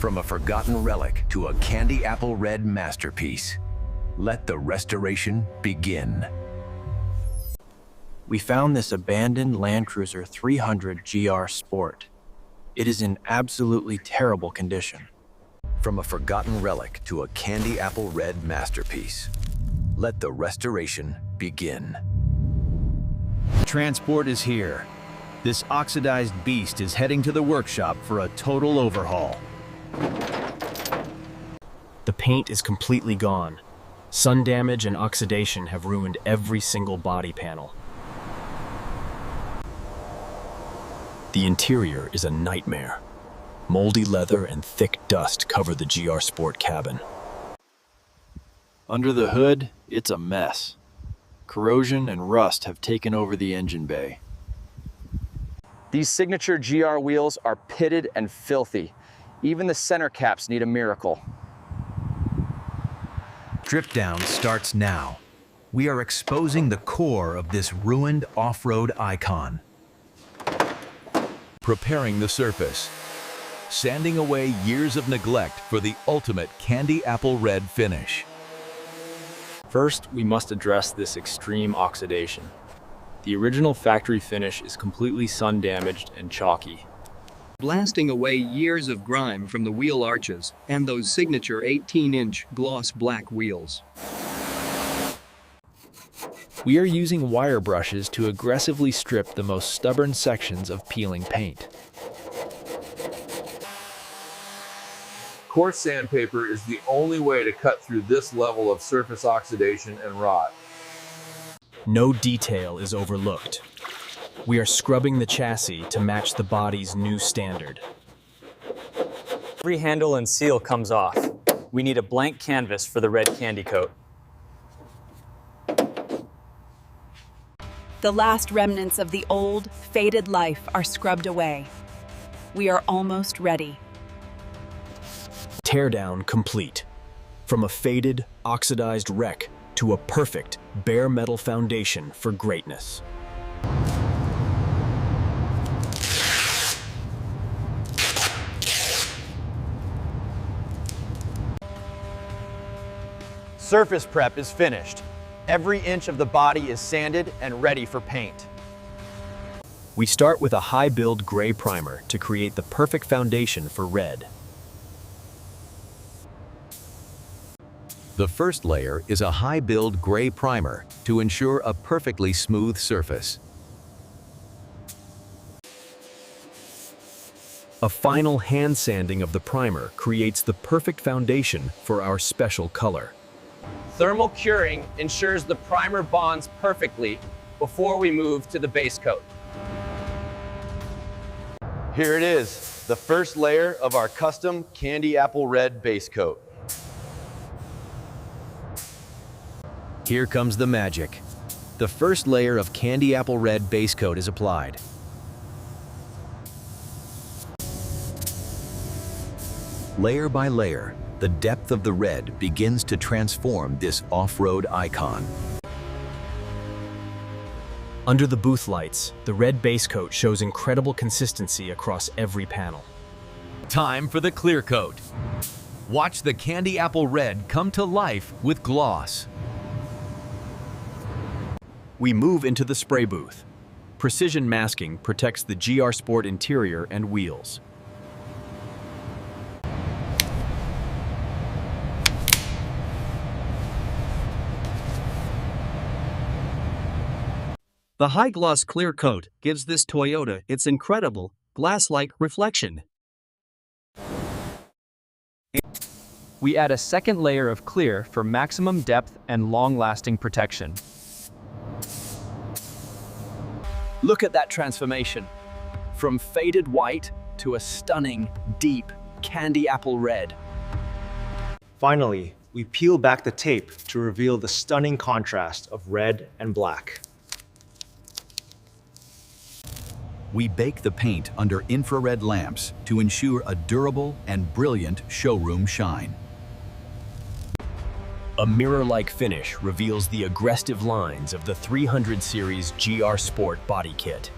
From a forgotten relic to a candy apple red masterpiece, let the restoration begin. We found this abandoned Land Cruiser 300 GR Sport. It is in absolutely terrible condition. From a forgotten relic to a candy apple red masterpiece, let the restoration begin. Transport is here. This oxidized beast is heading to the workshop for a total overhaul. The paint is completely gone. Sun damage and oxidation have ruined every single body panel. The interior is a nightmare. Moldy leather and thick dust cover the GR Sport cabin. Under the hood, it's a mess. Corrosion and rust have taken over the engine bay. These signature GR wheels are pitted and filthy. Even the center caps need a miracle. Strip down starts now. We are exposing the core of this ruined off-road icon. Preparing the surface. Sanding away years of neglect for the ultimate candy apple red finish. First, we must address this extreme oxidation. The original factory finish is completely sun-damaged and chalky. Blasting away years of grime from the wheel arches and those signature 18-inch gloss black wheels. We are using wire brushes to aggressively strip the most stubborn sections of peeling paint. Coarse sandpaper is the only way to cut through this level of surface oxidation and rot. No detail is overlooked. We are scrubbing the chassis to match the body's new standard. Every handle and seal comes off. We need a blank canvas for the red candy coat. The last remnants of the old, faded life are scrubbed away. We are almost ready. Teardown complete. From a faded, oxidized wreck to a perfect, bare metal foundation for greatness. Surface prep is finished. Every inch of the body is sanded and ready for paint. We start with a high-build gray primer to create the perfect foundation for red. The first layer is a high-build gray primer to ensure a perfectly smooth surface. A final hand sanding of the primer creates the perfect foundation for our special color. Thermal curing ensures the primer bonds perfectly before we move to the base coat. Here it is, the first layer of our custom candy apple red base coat. Here comes the magic. The first layer of candy apple red base coat is applied. Layer by layer, the depth of the red begins to transform this off-road icon. Under the booth lights, the red base coat shows incredible consistency across every panel. Time for the clear coat. Watch the candy apple red come to life with gloss. We move into the spray booth. Precision masking protects the GR Sport interior and wheels. The high-gloss clear coat gives this Toyota its incredible, glass-like reflection. We add a second layer of clear for maximum depth and long-lasting protection. Look at that transformation. From faded white to a stunning, deep candy apple red. Finally, we peel back the tape to reveal the stunning contrast of red and black. We bake the paint under infrared lamps to ensure a durable and brilliant showroom shine. A mirror-like finish reveals the aggressive lines of the 300 Series GR Sport body kit.